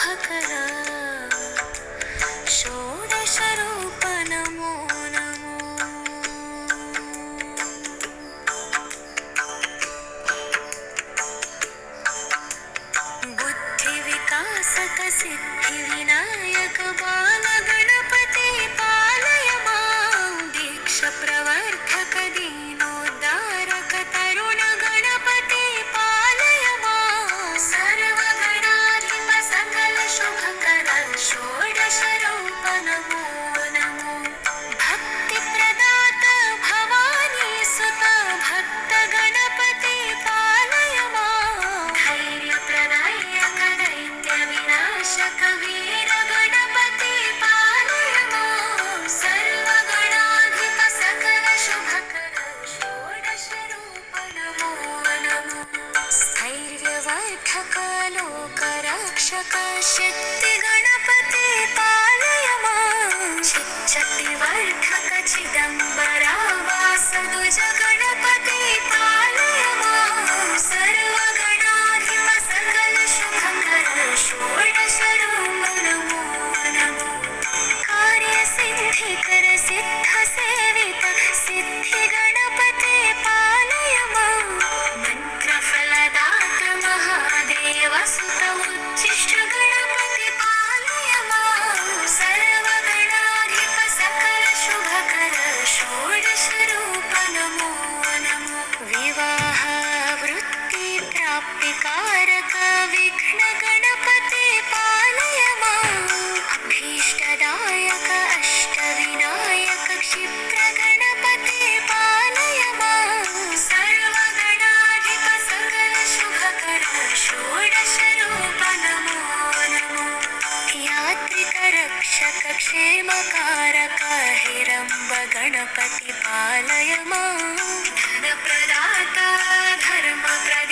शुभकर षोडशरूप नमो नमो। बुद्धिविकासक सिद्धिविनायक बालगणपति पालय मां। दीक्षप्रवर्धक दीनोद्धारक तरुण गणपति पालय मां। सर्वगणाधिप सकल शुभकर षोडशरूप नमो नमो। भक्तिप्रदात भवानी सुत भक्त गणपति पालय मां। धैर्यप्रदायक दैत्यविनाशक वीर गणपति पालय मां। सर्वगणाधिप सकल शुभकर षोडशरूप नमो नमो। स्थैर्यवर्धक लोकरक्षक शक्ति गणपति पालय मां। चिच्चटिवर्धक चिदम्बरा वासदुज गणपति पालय मां। सर्वगणाधिप सकल शुभकर षोडशरूप नमो नमो। कार्यसिद्धिकर सिद्धसेवित सिद्धि गणपति पालय मां। मन्त्रफलदात महादेव सुत उच्छिष्ट गणपति पालय मां। सर्वगणाधिप सकल शुभकर षोडशरूप नमो नमो। विवाह वृत्ति प्राप्तिकारक विघ्न गणपति पालय मां। अभीष्टदायक अष्टविनायक क्षिप्र गणपति पालय मां। सर्वगणाधिप सकल शुभकर षोडशरूप नमो नमो। यात्रिक रक्षक क्षेमकारक हिरम्ब गणपति पालय मां। धनप्रदाता धर्मप्रदाता